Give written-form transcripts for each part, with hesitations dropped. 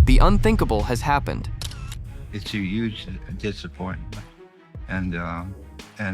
The unthinkable has happened. It's a huge disappointment, and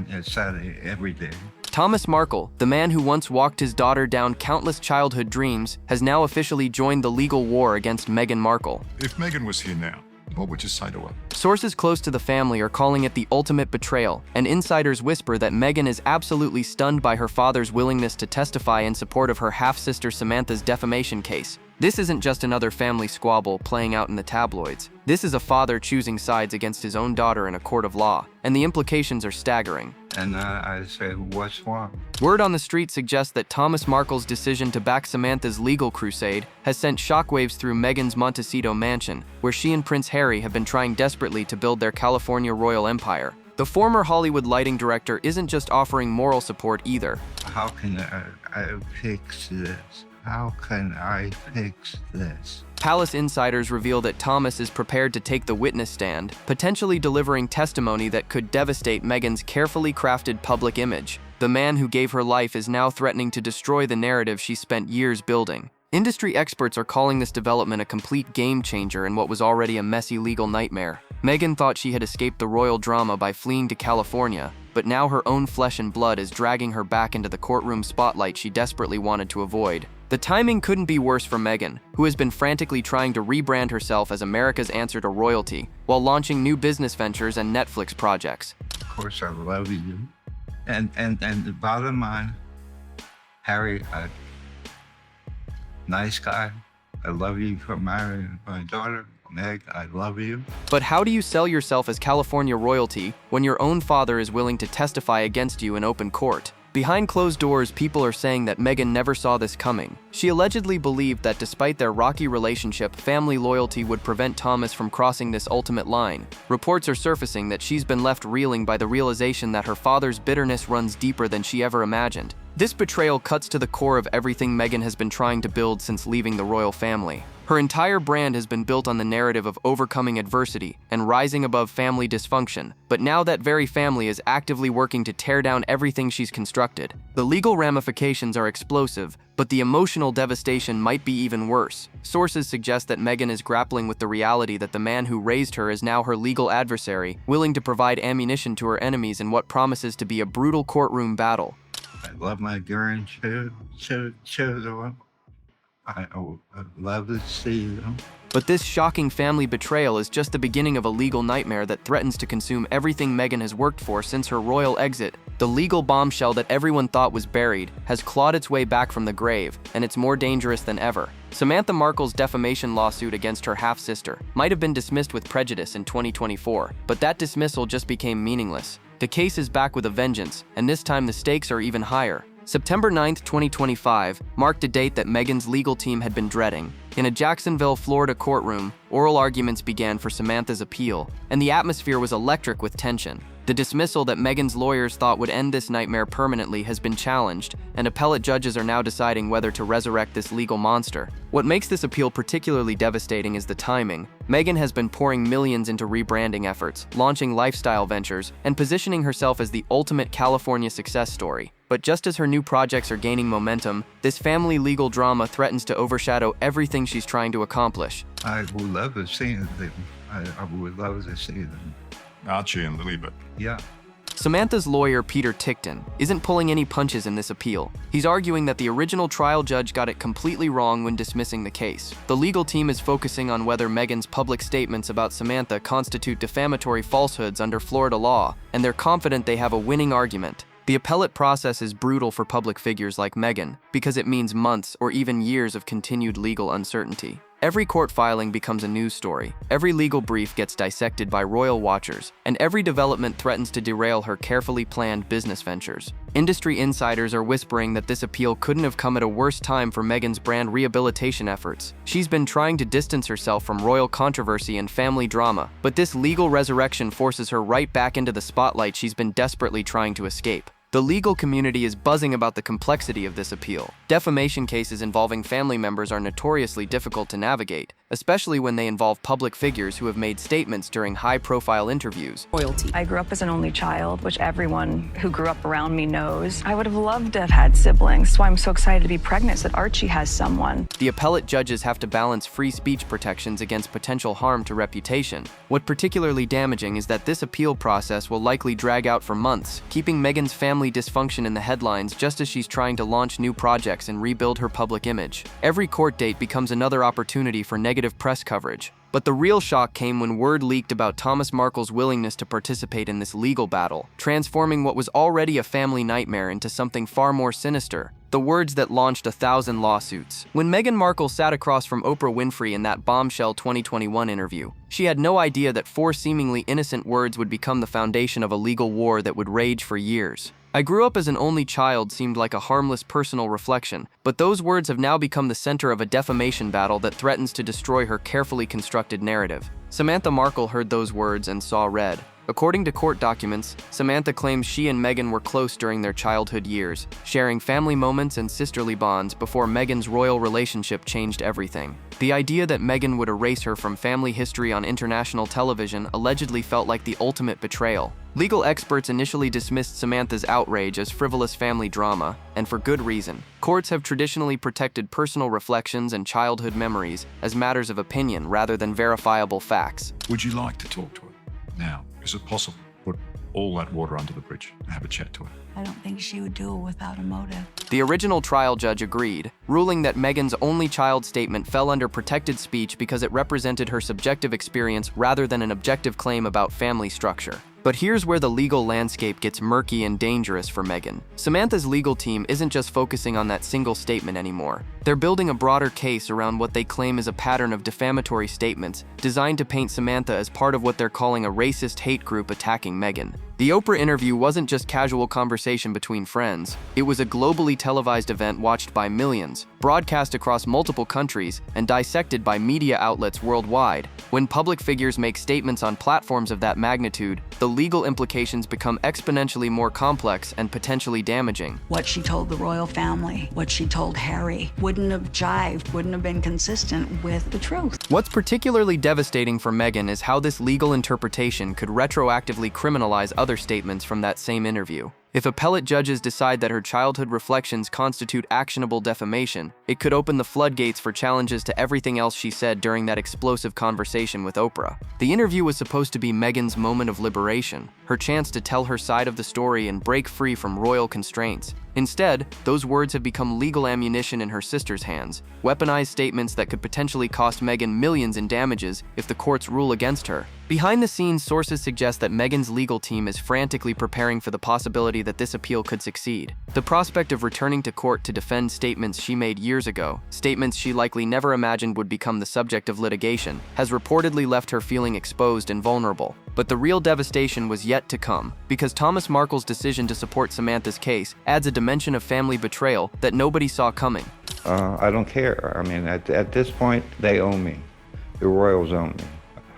it's sad every day. Thomas Markle, the man who once walked his daughter down countless childhood dreams, has now officially joined the legal war against Meghan Markle. If Meghan was here now, what would you say to her? Sources close to the family are calling it the ultimate betrayal, and insiders whisper that Meghan is absolutely stunned by her father's willingness to testify in support of her half-sister Samantha's defamation case. This isn't just another family squabble playing out in the tabloids. This is a father choosing sides against his own daughter in a court of law, and the implications are staggering. And I say, what's wrong? Word on the street suggests that Thomas Markle's decision to back Samantha's legal crusade has sent shockwaves through Meghan's Montecito mansion, where she and Prince Harry have been trying desperately to build their California royal empire. The former Hollywood lighting director isn't just offering moral support either. How can I fix this? How can I fix this? Palace insiders reveal that Thomas is prepared to take the witness stand, potentially delivering testimony that could devastate Meghan's carefully crafted public image. The man who gave her life is now threatening to destroy the narrative she spent years building. Industry experts are calling this development a complete game changer in what was already a messy legal nightmare. Meghan thought she had escaped the royal drama by fleeing to California, but now her own flesh and blood is dragging her back into the courtroom spotlight she desperately wanted to avoid. The timing couldn't be worse for Meghan, who has been frantically trying to rebrand herself as America's answer to royalty, while launching new business ventures and Netflix projects. Of course, I love you. And the bottom line, Harry, nice guy. I love you for marrying my daughter. Meg, I love you. But how do you sell yourself as California royalty when your own father is willing to testify against you in open court? Behind closed doors, people are saying that Meghan never saw this coming. She allegedly believed that despite their rocky relationship, family loyalty would prevent Thomas from crossing this ultimate line. Reports are surfacing that she's been left reeling by the realization that her father's bitterness runs deeper than she ever imagined. This betrayal cuts to the core of everything Meghan has been trying to build since leaving the royal family. Her entire brand has been built on the narrative of overcoming adversity and rising above family dysfunction, but now that very family is actively working to tear down everything she's constructed. The legal ramifications are explosive, but the emotional devastation might be even worse. Sources suggest that Meghan is grappling with the reality that the man who raised her is now her legal adversary, willing to provide ammunition to her enemies in what promises to be a brutal courtroom battle. I love my grandchildren. I love to see them. But this shocking family betrayal is just the beginning of a legal nightmare that threatens to consume everything Meghan has worked for since her royal exit. The legal bombshell that everyone thought was buried has clawed its way back from the grave, and it's more dangerous than ever. Samantha Markle's defamation lawsuit against her half-sister might have been dismissed with prejudice in 2024, but that dismissal just became meaningless. The case is back with a vengeance, and this time the stakes are even higher. September 9, 2025, marked a date that Meghan's legal team had been dreading. In a Jacksonville, Florida courtroom, oral arguments began for Samantha's appeal, and the atmosphere was electric with tension. The dismissal that Meghan's lawyers thought would end this nightmare permanently has been challenged, and appellate judges are now deciding whether to resurrect this legal monster. What makes this appeal particularly devastating is the timing. Meghan has been pouring millions into rebranding efforts, launching lifestyle ventures, and positioning herself as the ultimate California success story. But just as her new projects are gaining momentum, this family legal drama threatens to overshadow everything she's trying to accomplish. I would love to see them. I would love to see them. Archie and Lily, but Yeah. Samantha's lawyer, Peter Tickton, isn't pulling any punches in this appeal. He's arguing that the original trial judge got it completely wrong when dismissing the case. The legal team is focusing on whether Meghan's public statements about Samantha constitute defamatory falsehoods under Florida law, and they're confident they have a winning argument. The appellate process is brutal for public figures like Meghan because it means months or even years of continued legal uncertainty. Every court filing becomes a news story, every legal brief gets dissected by royal watchers, and every development threatens to derail her carefully planned business ventures. Industry insiders are whispering that this appeal couldn't have come at a worse time for Meghan's brand rehabilitation efforts. She's been trying to distance herself from royal controversy and family drama, but this legal resurrection forces her right back into the spotlight she's been desperately trying to escape. The legal community is buzzing about the complexity of this appeal. Defamation cases involving family members are notoriously difficult to navigate, especially when they involve public figures who have made statements during high-profile interviews. Royalty. I grew up as an only child, which everyone who grew up around me knows. I would have loved to have had siblings. That's why I'm so excited to be pregnant, so that Archie has someone. The appellate judges have to balance free speech protections against potential harm to reputation. What particularly damaging is that this appeal process will likely drag out for months, keeping Meghan's family dysfunction in the headlines just as she's trying to launch new projects and rebuild her public image. Every court date becomes another opportunity for negative press coverage. But the real shock came when word leaked about Thomas Markle's willingness to participate in this legal battle, transforming what was already a family nightmare into something far more sinister. The words that launched 1,000 lawsuits. When Meghan Markle sat across from Oprah Winfrey in that bombshell 2021 interview, she had no idea that 4 seemingly innocent words would become the foundation of a legal war that would rage for years. "I grew up as an only child" seemed like a harmless personal reflection, but those words have now become the center of a defamation battle that threatens to destroy her carefully constructed narrative. Samantha Markle heard those words and saw red. According to court documents, Samantha claims she and Meghan were close during their childhood years, sharing family moments and sisterly bonds before Meghan's royal relationship changed everything. The idea that Meghan would erase her from family history on international television allegedly felt like the ultimate betrayal. Legal experts initially dismissed Samantha's outrage as frivolous family drama, and for good reason. Courts have traditionally protected personal reflections and childhood memories as matters of opinion rather than verifiable facts. Would you like to talk to her now? Is it possible to put all that water under the bridge and have a chat to her? I don't think she would do it without a motive. The original trial judge agreed, ruling that Meghan's only child statement fell under protected speech because it represented her subjective experience rather than an objective claim about family structure. But here's where the legal landscape gets murky and dangerous for Meghan. Samantha's legal team isn't just focusing on that single statement anymore. They're building a broader case around what they claim is a pattern of defamatory statements designed to paint Samantha as part of what they're calling a racist hate group attacking Meghan. The Oprah interview wasn't just casual conversation between friends. It was a globally televised event watched by millions, broadcast across multiple countries, and dissected by media outlets worldwide. When public figures make statements on platforms of that magnitude, the legal implications become exponentially more complex and potentially damaging. What she told the royal family, what she told Harry, wouldn't have jived, wouldn't have been consistent with the truth. What's particularly devastating for Meghan is how this legal interpretation could retroactively criminalize other statements from that same interview. If appellate judges decide that her childhood reflections constitute actionable defamation, it could open the floodgates for challenges to everything else she said during that explosive conversation with Oprah. The interview was supposed to be Meghan's moment of liberation, her chance to tell her side of the story and break free from royal constraints. Instead, those words have become legal ammunition in her sister's hands, weaponized statements that could potentially cost Meghan millions in damages if the courts rule against her. Behind the scenes, sources suggest that Meghan's legal team is frantically preparing for the possibility that this appeal could succeed. The prospect of returning to court to defend statements she made years ago, statements she likely never imagined would become the subject of litigation, has reportedly left her feeling exposed and vulnerable. But the real devastation was yet to come, because Thomas Markle's decision to support Samantha's case adds a dimension of family betrayal that nobody saw coming. I don't care. I mean, at this point, they owe me. The royals owe me.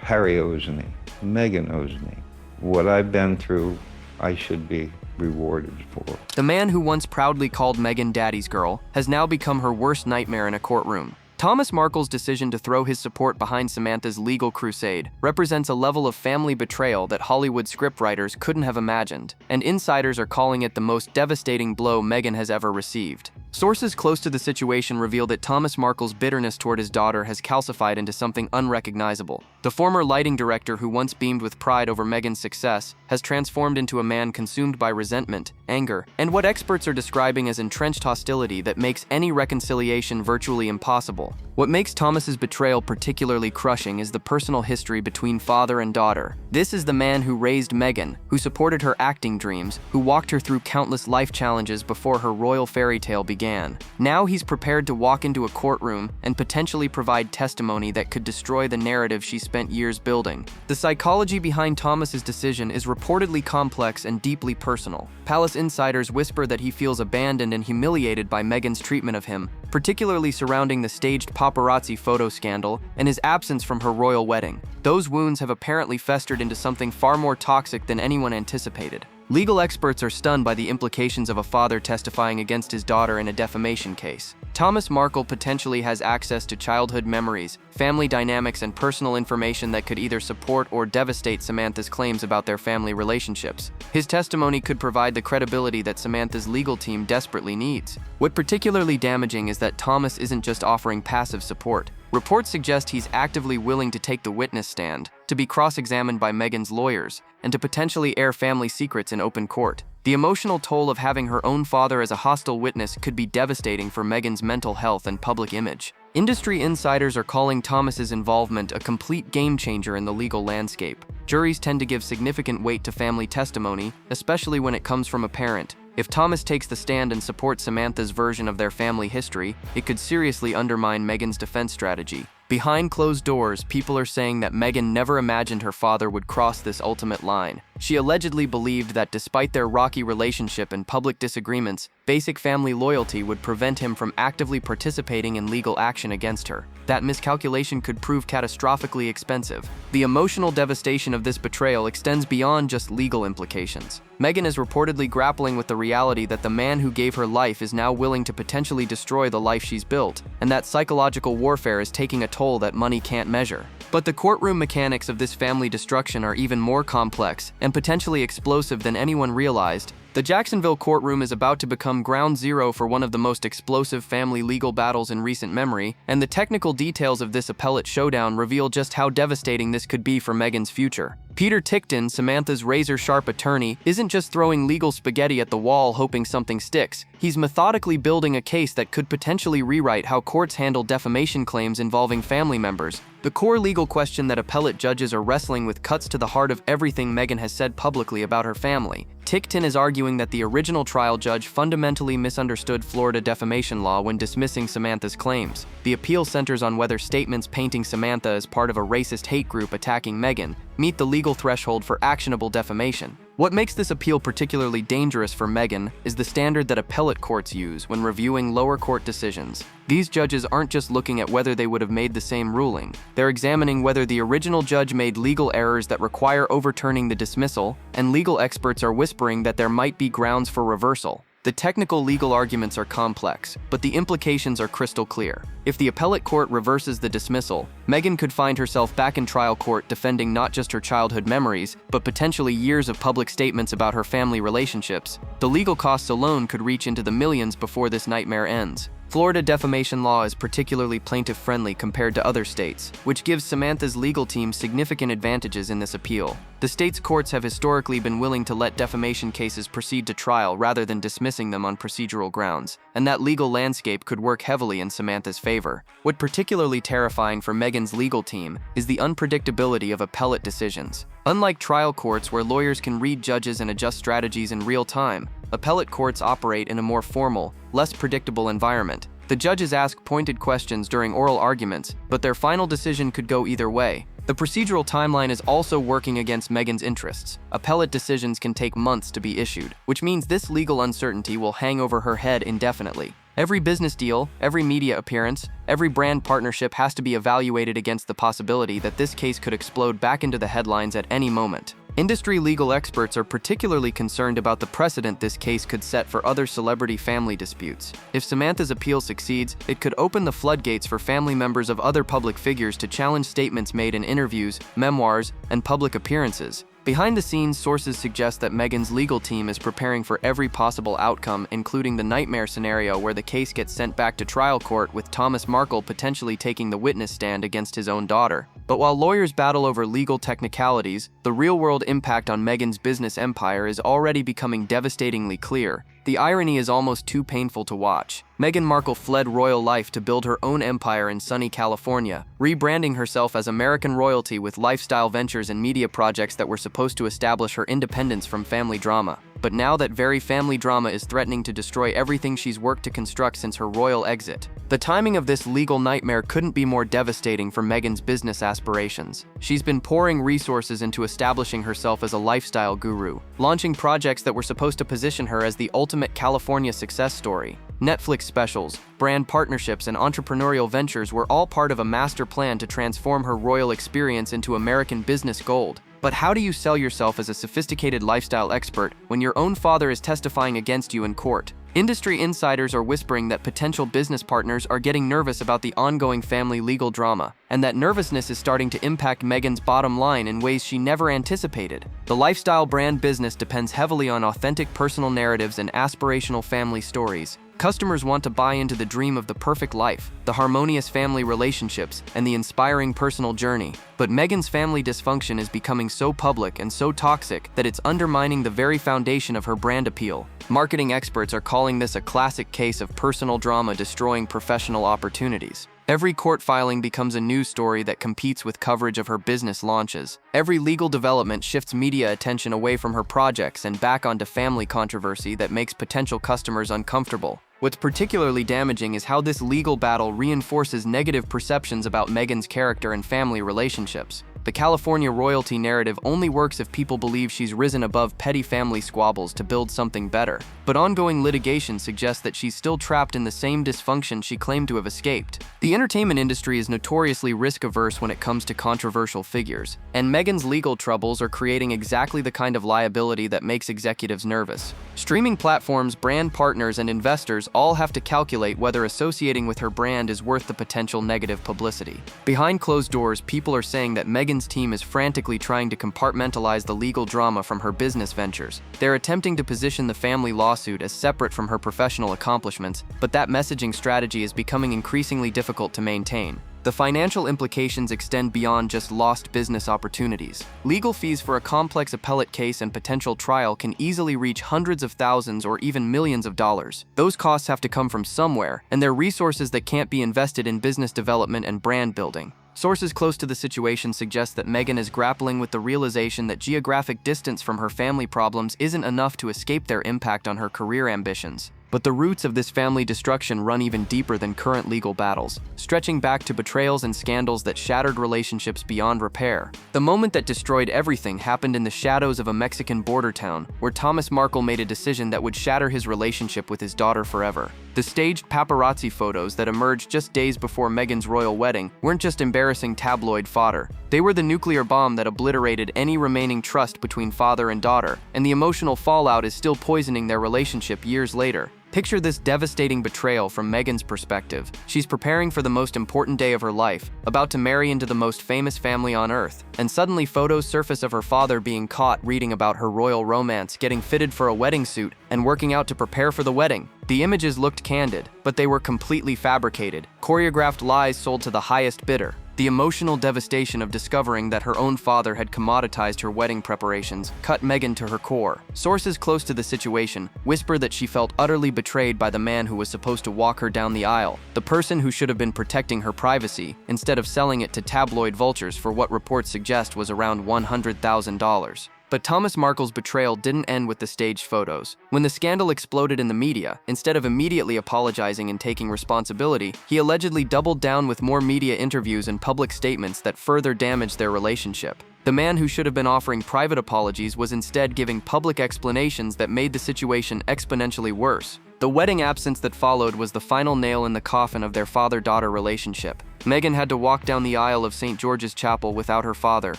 Harry owes me. Meghan owes me. What I've been through, I should be rewarded for. The man who once proudly called Meghan daddy's girl has now become her worst nightmare in a courtroom. Thomas Markle's decision to throw his support behind Samantha's legal crusade represents a level of family betrayal that Hollywood scriptwriters couldn't have imagined, and insiders are calling it the most devastating blow Meghan has ever received. Sources close to the situation reveal that Thomas Markle's bitterness toward his daughter has calcified into something unrecognizable. The former lighting director who once beamed with pride over Meghan's success has transformed into a man consumed by resentment, anger, and what experts are describing as entrenched hostility that makes any reconciliation virtually impossible. What makes Thomas's betrayal particularly crushing is the personal history between father and daughter. This is the man who raised Meghan, who supported her acting dreams, who walked her through countless life challenges before her royal fairy tale began. Now he's prepared to walk into a courtroom and potentially provide testimony that could destroy the narrative she spent years building. The psychology behind Thomas's decision is reportedly complex and deeply personal. Palace insiders whisper that he feels abandoned and humiliated by Meghan's treatment of him, particularly surrounding the staged paparazzi photo scandal and his absence from her royal wedding. Those wounds have apparently festered into something far more toxic than anyone anticipated. Legal experts are stunned by the implications of a father testifying against his daughter in a defamation case. Thomas Markle potentially has access to childhood memories, family dynamics, and personal information that could either support or devastate Samantha's claims about their family relationships. His testimony could provide the credibility that Samantha's legal team desperately needs. What particularly damaging is that Thomas isn't just offering passive support. Reports suggest he's actively willing to take the witness stand, to be cross-examined by Meghan's lawyers, and to potentially air family secrets in open court. The emotional toll of having her own father as a hostile witness could be devastating for Meghan's mental health and public image. Industry insiders are calling Thomas's involvement a complete game-changer in the legal landscape. Juries tend to give significant weight to family testimony, especially when it comes from a parent. If Thomas takes the stand and supports Samantha's version of their family history, it could seriously undermine Meghan's defense strategy. Behind closed doors, people are saying that Meghan never imagined her father would cross this ultimate line. She allegedly believed that despite their rocky relationship and public disagreements, basic family loyalty would prevent him from actively participating in legal action against her. That miscalculation could prove catastrophically expensive. The emotional devastation of this betrayal extends beyond just legal implications. Meghan is reportedly grappling with the reality that the man who gave her life is now willing to potentially destroy the life she's built, and that psychological warfare is taking a toll that money can't measure. But the courtroom mechanics of this family destruction are even more complex and potentially explosive than anyone realized. The Jacksonville courtroom is about to become ground zero for one of the most explosive family legal battles in recent memory, and the technical details of this appellate showdown reveal just how devastating this could be for Meghan's future. Peter Tickton, Samantha's razor-sharp attorney, isn't just throwing legal spaghetti at the wall hoping something sticks. He's methodically building a case that could potentially rewrite how courts handle defamation claims involving family members. The core legal question that appellate judges are wrestling with cuts to the heart of everything Meghan has said publicly about her family. Tickton is arguing that the original trial judge fundamentally misunderstood Florida defamation law when dismissing Samantha's claims. The appeal centers on whether statements painting Samantha as part of a racist hate group attacking Meghan meet the legal threshold for actionable defamation. What makes this appeal particularly dangerous for Meghan is the standard that appellate courts use when reviewing lower court decisions. These judges aren't just looking at whether they would have made the same ruling. They're examining whether the original judge made legal errors that require overturning the dismissal, and legal experts are whispering that there might be grounds for reversal. The technical legal arguments are complex, but the implications are crystal clear. If the appellate court reverses the dismissal, Meghan could find herself back in trial court defending not just her childhood memories, but potentially years of public statements about her family relationships. The legal costs alone could reach into the millions before this nightmare ends. Florida defamation law is particularly plaintiff-friendly compared to other states, which gives Samantha's legal team significant advantages in this appeal. The state's courts have historically been willing to let defamation cases proceed to trial rather than dismissing them on procedural grounds, and that legal landscape could work heavily in Samantha's favor. What's particularly terrifying for Meghan's legal team is the unpredictability of appellate decisions. Unlike trial courts where lawyers can read judges and adjust strategies in real time, appellate courts operate in a more formal, less predictable environment. The judges ask pointed questions during oral arguments, but their final decision could go either way. The procedural timeline is also working against Meghan's interests. Appellate decisions can take months to be issued, which means this legal uncertainty will hang over her head indefinitely. Every business deal, every media appearance, every brand partnership has to be evaluated against the possibility that this case could explode back into the headlines at any moment. Industry legal experts are particularly concerned about the precedent this case could set for other celebrity family disputes. If Samantha's appeal succeeds, it could open the floodgates for family members of other public figures to challenge statements made in interviews, memoirs, and public appearances. Behind the scenes, sources suggest that Meghan's legal team is preparing for every possible outcome, including the nightmare scenario where the case gets sent back to trial court with Thomas Markle potentially taking the witness stand against his own daughter. But while lawyers battle over legal technicalities, the real-world impact on Meghan's business empire is already becoming devastatingly clear. The irony is almost too painful to watch. Meghan Markle fled royal life to build her own empire in sunny California, rebranding herself as American royalty with lifestyle ventures and media projects that were supposed to establish her independence from family drama. But now that very family drama is threatening to destroy everything she's worked to construct since her royal exit. The timing of this legal nightmare couldn't be more devastating for Meghan's business aspirations. She's been pouring resources into establishing herself as a lifestyle guru, launching projects that were supposed to position her as the ultimate California success story. Netflix specials, brand partnerships, and entrepreneurial ventures were all part of a master plan to transform her royal experience into American business gold. But how do you sell yourself as a sophisticated lifestyle expert when your own father is testifying against you in court? Industry insiders are whispering that potential business partners are getting nervous about the ongoing family legal drama, and that nervousness is starting to impact Meghan's bottom line in ways she never anticipated. The lifestyle brand business depends heavily on authentic personal narratives and aspirational family stories. Customers want to buy into the dream of the perfect life, the harmonious family relationships, and the inspiring personal journey. But Meghan's family dysfunction is becoming so public and so toxic that it's undermining the very foundation of her brand appeal. Marketing experts are calling this a classic case of personal drama destroying professional opportunities. Every court filing becomes a news story that competes with coverage of her business launches. Every legal development shifts media attention away from her projects and back onto family controversy that makes potential customers uncomfortable. What's particularly damaging is how this legal battle reinforces negative perceptions about Meghan's character and family relationships. The California royalty narrative only works if people believe she's risen above petty family squabbles to build something better. But ongoing litigation suggests that she's still trapped in the same dysfunction she claimed to have escaped. The entertainment industry is notoriously risk-averse when it comes to controversial figures, and Meghan's legal troubles are creating exactly the kind of liability that makes executives nervous. Streaming platforms, brand partners, and investors all have to calculate whether associating with her brand is worth the potential negative publicity. Behind closed doors, people are saying that Meghan's team is frantically trying to compartmentalize the legal drama from her business ventures. They're attempting to position the family lawsuit as separate from her professional accomplishments, but that messaging strategy is becoming increasingly difficult to maintain. The financial implications extend beyond just lost business opportunities. Legal fees for a complex appellate case and potential trial can easily reach hundreds of thousands or even millions of dollars. Those costs have to come from somewhere, and they're resources that can't be invested in business development and brand building. Sources close to the situation suggest that Meghan is grappling with the realization that geographic distance from her family problems isn't enough to escape their impact on her career ambitions. But the roots of this family destruction run even deeper than current legal battles, stretching back to betrayals and scandals that shattered relationships beyond repair. The moment that destroyed everything happened in the shadows of a Mexican border town, where Thomas Markle made a decision that would shatter his relationship with his daughter forever. The staged paparazzi photos that emerged just days before Meghan's royal wedding weren't just embarrassing tabloid fodder. They were the nuclear bomb that obliterated any remaining trust between father and daughter, and the emotional fallout is still poisoning their relationship years later. Picture this devastating betrayal from Meghan's perspective. She's preparing for the most important day of her life, about to marry into the most famous family on earth, and suddenly photos surface of her father being caught reading about her royal romance, getting fitted for a wedding suit, and working out to prepare for the wedding. The images looked candid, but they were completely fabricated, choreographed lies sold to the highest bidder. The emotional devastation of discovering that her own father had commoditized her wedding preparations cut Meghan to her core. Sources close to the situation whisper that she felt utterly betrayed by the man who was supposed to walk her down the aisle, the person who should have been protecting her privacy, instead of selling it to tabloid vultures for what reports suggest was around $100,000. But Thomas Markle's betrayal didn't end with the staged photos. When the scandal exploded in the media, instead of immediately apologizing and taking responsibility, he allegedly doubled down with more media interviews and public statements that further damaged their relationship. The man who should have been offering private apologies was instead giving public explanations that made the situation exponentially worse. The wedding absence that followed was the final nail in the coffin of their father-daughter relationship. Meghan had to walk down the aisle of St. George's Chapel without her father,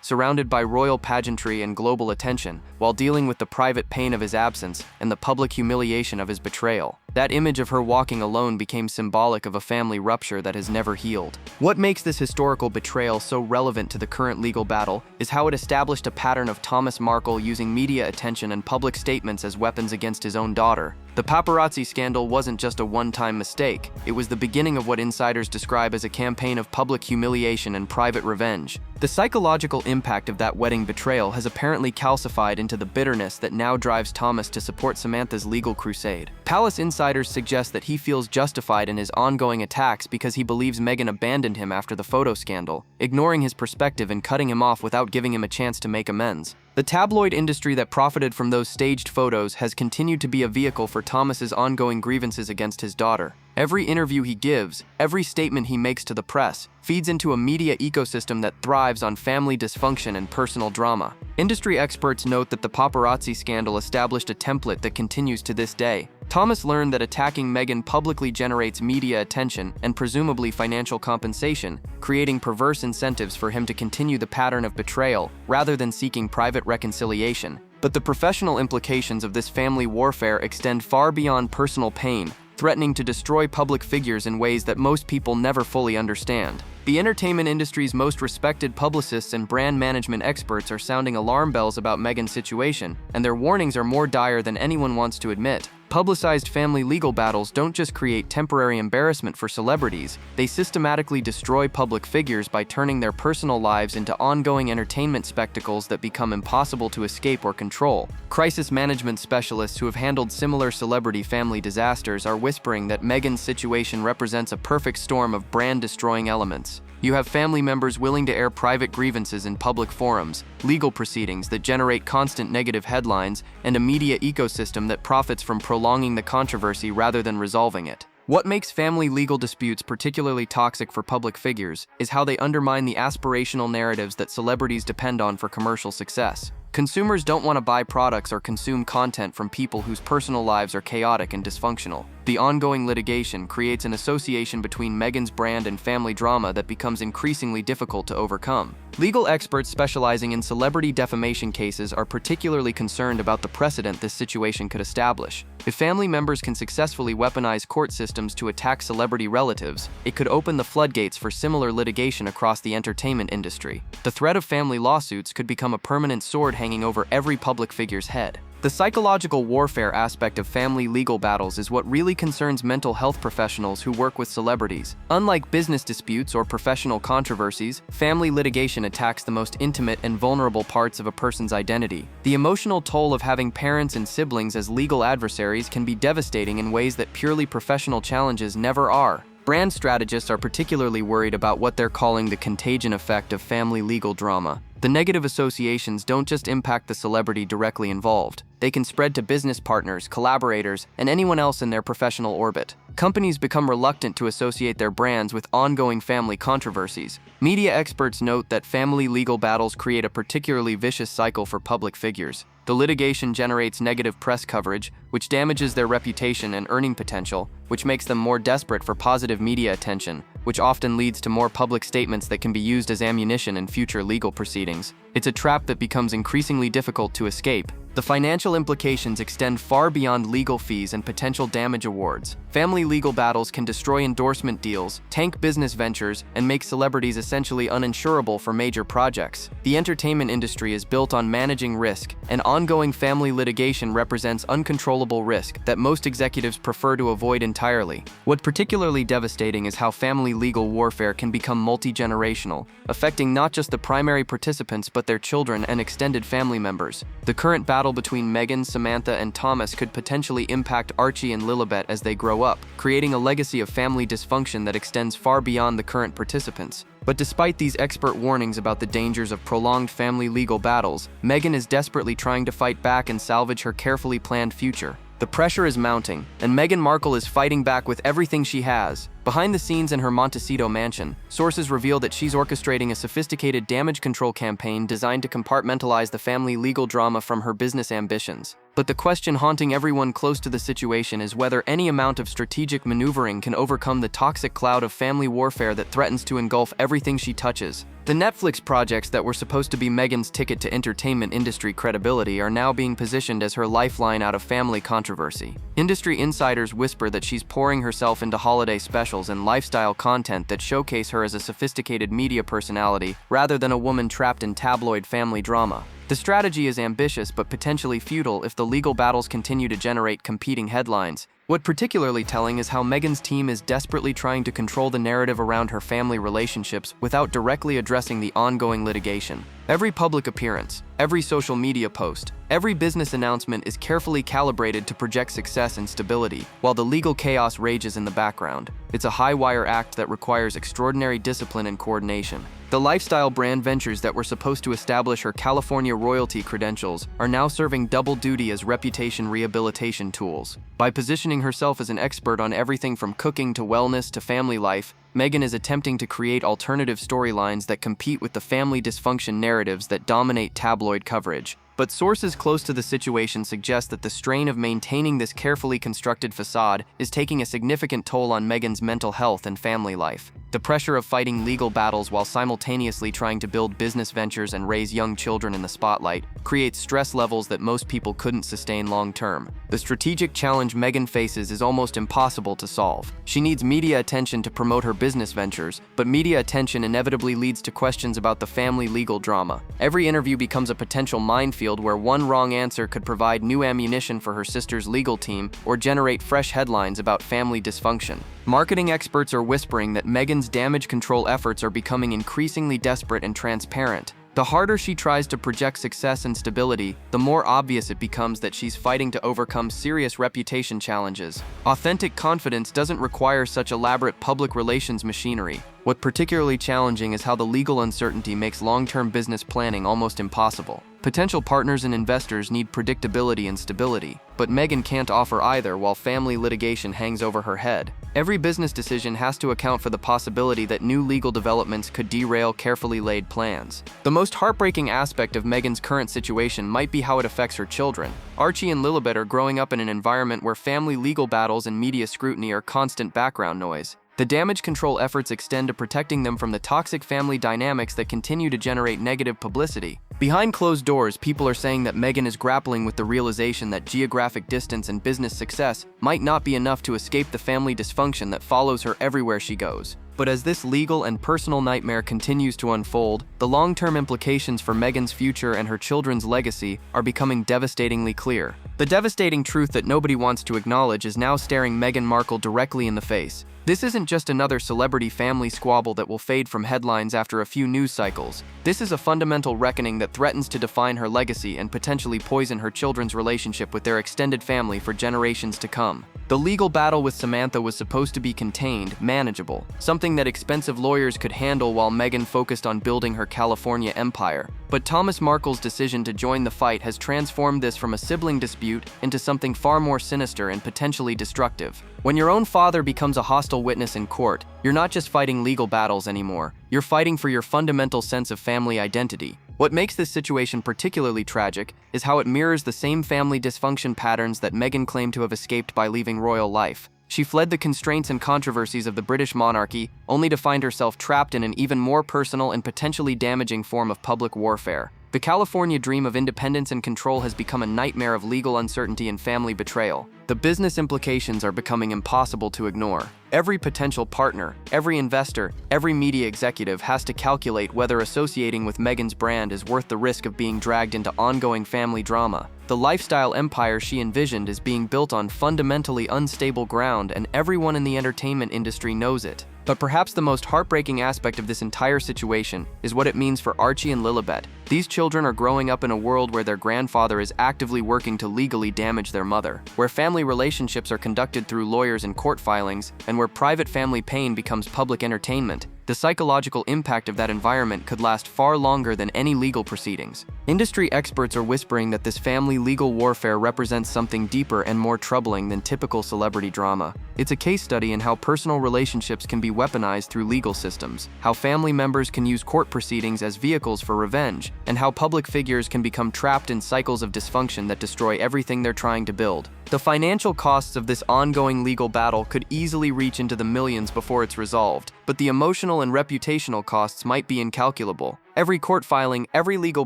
surrounded by royal pageantry and global attention, while dealing with the private pain of his absence and the public humiliation of his betrayal. That image of her walking alone became symbolic of a family rupture that has never healed. What makes this historical betrayal so relevant to the current legal battle is how it established a pattern of Thomas Markle using media attention and public statements as weapons against his own daughter. The paparazzi scandal wasn't just a one-time mistake. It was the beginning of what insiders describe as a campaign of public humiliation and private revenge. The psychological impact of that wedding betrayal has apparently calcified into the bitterness that now drives Thomas to support Samantha's legal crusade. Palace insiders suggest that he feels justified in his ongoing attacks because he believes Meghan abandoned him after the photo scandal, ignoring his perspective and cutting him off without giving him a chance to make amends. The tabloid industry that profited from those staged photos has continued to be a vehicle for Thomas's ongoing grievances against his daughter. Every interview he gives, every statement he makes to the press, feeds into a media ecosystem that thrives on family dysfunction and personal drama. Industry experts note that the paparazzi scandal established a template that continues to this day. Thomas learned that attacking Meghan publicly generates media attention and presumably financial compensation, creating perverse incentives for him to continue the pattern of betrayal rather than seeking private reconciliation. But the professional implications of this family warfare extend far beyond personal pain, threatening to destroy public figures in ways that most people never fully understand. The entertainment industry's most respected publicists and brand management experts are sounding alarm bells about Meghan's situation, and their warnings are more dire than anyone wants to admit. Publicized family legal battles don't just create temporary embarrassment for celebrities, they systematically destroy public figures by turning their personal lives into ongoing entertainment spectacles that become impossible to escape or control. Crisis management specialists who have handled similar celebrity family disasters are whispering that Meghan's situation represents a perfect storm of brand-destroying elements. You have family members willing to air private grievances in public forums, legal proceedings that generate constant negative headlines, and a media ecosystem that profits from prolonging the controversy rather than resolving it. What makes family legal disputes particularly toxic for public figures is how they undermine the aspirational narratives that celebrities depend on for commercial success. Consumers don't want to buy products or consume content from people whose personal lives are chaotic and dysfunctional. The ongoing litigation creates an association between Meghan's brand and family drama that becomes increasingly difficult to overcome. Legal experts specializing in celebrity defamation cases are particularly concerned about the precedent this situation could establish. If family members can successfully weaponize court systems to attack celebrity relatives, it could open the floodgates for similar litigation across the entertainment industry. The threat of family lawsuits could become a permanent sword hanging over every public figure's head. The psychological warfare aspect of family legal battles is what really concerns mental health professionals who work with celebrities. Unlike business disputes or professional controversies, family litigation attacks the most intimate and vulnerable parts of a person's identity. The emotional toll of having parents and siblings as legal adversaries can be devastating in ways that purely professional challenges never are. Brand strategists are particularly worried about what they're calling the contagion effect of family legal drama. The negative associations don't just impact the celebrity directly involved. They can spread to business partners, collaborators, and anyone else in their professional orbit. Companies become reluctant to associate their brands with ongoing family controversies. Media experts note that family legal battles create a particularly vicious cycle for public figures. The litigation generates negative press coverage, which damages their reputation and earning potential, which makes them more desperate for positive media attention, which often leads to more public statements that can be used as ammunition in future legal proceedings. It's a trap that becomes increasingly difficult to escape. The financial implications extend far beyond legal fees and potential damage awards. Family legal battles can destroy endorsement deals, tank business ventures, and make celebrities essentially uninsurable for major projects. The entertainment industry is built on managing risk, and ongoing family litigation represents uncontrollable risk that most executives prefer to avoid entirely. What's particularly devastating is how family legal warfare can become multi-generational, affecting not just the primary participants but their children and extended family members. The current battle between Meghan, Samantha, and Thomas could potentially impact Archie and Lilibet as they grow up, creating a legacy of family dysfunction that extends far beyond the current participants. But despite these expert warnings about the dangers of prolonged family legal battles, Meghan is desperately trying to fight back and salvage her carefully planned future. The pressure is mounting, and Meghan Markle is fighting back with everything she has. Behind the scenes in her Montecito mansion, sources reveal that she's orchestrating a sophisticated damage control campaign designed to compartmentalize the family legal drama from her business ambitions. But the question haunting everyone close to the situation is whether any amount of strategic maneuvering can overcome the toxic cloud of family warfare that threatens to engulf everything she touches. The Netflix projects that were supposed to be Meghan's ticket to entertainment industry credibility are now being positioned as her lifeline out of family controversy. Industry insiders whisper that she's pouring herself into holiday specials and lifestyle content that showcase her as a sophisticated media personality rather than a woman trapped in tabloid family drama. The strategy is ambitious but potentially futile if the legal battles continue to generate competing headlines. What's particularly telling is how Meghan's team is desperately trying to control the narrative around her family relationships without directly addressing the ongoing litigation. Every public appearance, every social media post, every business announcement is carefully calibrated to project success and stability, while the legal chaos rages in the background. It's a high-wire act that requires extraordinary discipline and coordination. The lifestyle brand ventures that were supposed to establish her California royalty credentials are now serving double duty as reputation rehabilitation tools. By positioning herself as an expert on everything from cooking to wellness to family life, Meghan is attempting to create alternative storylines that compete with the family dysfunction narratives that dominate tabloid coverage. but sources close to the situation suggest that the strain of maintaining this carefully constructed facade is taking a significant toll on Meghan's mental health and family life. The pressure of fighting legal battles while simultaneously trying to build business ventures and raise young children in the spotlight creates stress levels that most people couldn't sustain long term. The strategic challenge Meghan faces is almost impossible to solve. She needs media attention to promote her business ventures, but media attention inevitably leads to questions about the family legal drama. Every interview becomes a potential minefield where one wrong answer could provide new ammunition for her sister's legal team or generate fresh headlines about family dysfunction. Marketing experts are whispering that Meghan's damage control efforts are becoming increasingly desperate and transparent. The harder she tries to project success and stability, the more obvious it becomes that she's fighting to overcome serious reputation challenges. Authentic confidence doesn't require such elaborate public relations machinery. What's particularly challenging is how the legal uncertainty makes long-term business planning almost impossible. Potential partners and investors need predictability and stability, but Meghan can't offer either while family litigation hangs over her head. Every business decision has to account for the possibility that new legal developments could derail carefully laid plans. The most heartbreaking aspect of Meghan's current situation might be how it affects her children. Archie and Lilibet are growing up in an environment where family legal battles and media scrutiny are constant background noise. The damage control efforts extend to protecting them from the toxic family dynamics that continue to generate negative publicity. Behind closed doors, people are saying that Meghan is grappling with the realization that geographic distance and business success might not be enough to escape the family dysfunction that follows her everywhere she goes. But as this legal and personal nightmare continues to unfold, the long-term implications for Meghan's future and her children's legacy are becoming devastatingly clear. The devastating truth that nobody wants to acknowledge is now staring Meghan Markle directly in the face. This isn't just another celebrity family squabble that will fade from headlines after a few news cycles. This is a fundamental reckoning that threatens to define her legacy and potentially poison her children's relationship with their extended family for generations to come. The legal battle with Samantha was supposed to be contained, manageable, something that expensive lawyers could handle while Meghan focused on building her California empire. But Thomas Markle's decision to join the fight has transformed this from a sibling dispute into something far more sinister and potentially destructive. When your own father becomes a hostile witness in court, you're not just fighting legal battles anymore. You're fighting for your fundamental sense of family identity. What makes this situation particularly tragic is how it mirrors the same family dysfunction patterns that Meghan claimed to have escaped by leaving royal life. She fled the constraints and controversies of the British monarchy, only to find herself trapped in an even more personal and potentially damaging form of public warfare. The California dream of independence and control has become a nightmare of legal uncertainty and family betrayal. The business implications are becoming impossible to ignore. Every potential partner, every investor, every media executive has to calculate whether associating with Meghan's brand is worth the risk of being dragged into ongoing family drama. The lifestyle empire she envisioned is being built on fundamentally unstable ground, and everyone in the entertainment industry knows it. But perhaps the most heartbreaking aspect of this entire situation is what it means for Archie and Lilibet. These children are growing up in a world where their grandfather is actively working to legally damage their mother, where family relationships are conducted through lawyers and court filings, and where private family pain becomes public entertainment. The psychological impact of that environment could last far longer than any legal proceedings. Industry experts are whispering that this family legal warfare represents something deeper and more troubling than typical celebrity drama. It's a case study in how personal relationships can be weaponized through legal systems, how family members can use court proceedings as vehicles for revenge, and how public figures can become trapped in cycles of dysfunction that destroy everything they're trying to build. The financial costs of this ongoing legal battle could easily reach into the millions before it's resolved, but the emotional and reputational costs might be incalculable. Every court filing, every legal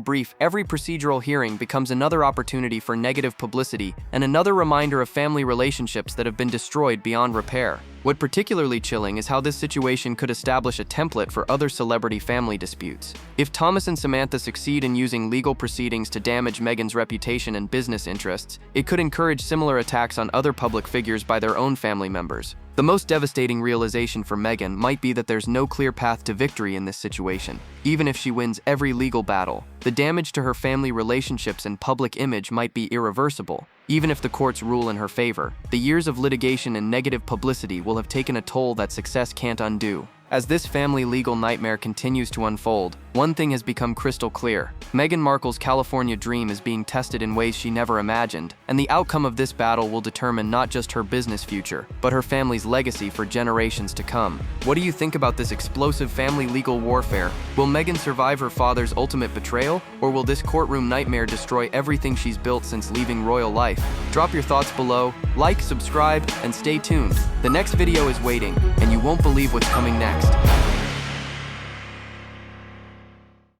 brief, every procedural hearing becomes another opportunity for negative publicity and another reminder of family relationships that have been destroyed beyond repair. What particularly chilling is how this situation could establish a template for other celebrity family disputes. If Thomas and Samantha succeed in using legal proceedings to damage Meghan's reputation and business interests, it could encourage similar attacks on other public figures by their own family members. The most devastating realization for Meghan might be that there's no clear path to victory in this situation. Even if she wins every legal battle, the damage to her family relationships and public image might be irreversible. Even if the courts rule in her favor, the years of litigation and negative publicity will have taken a toll that success can't undo. As this family legal nightmare continues to unfold, one thing has become crystal clear. Meghan Markle's California dream is being tested in ways she never imagined, and the outcome of this battle will determine not just her business future, but her family's legacy for generations to come. What do you think about this explosive family legal warfare? Will Meghan survive her father's ultimate betrayal, or will this courtroom nightmare destroy everything she's built since leaving royal life? Drop your thoughts below, like, subscribe, and stay tuned. The next video is waiting, and you won't believe what's coming next.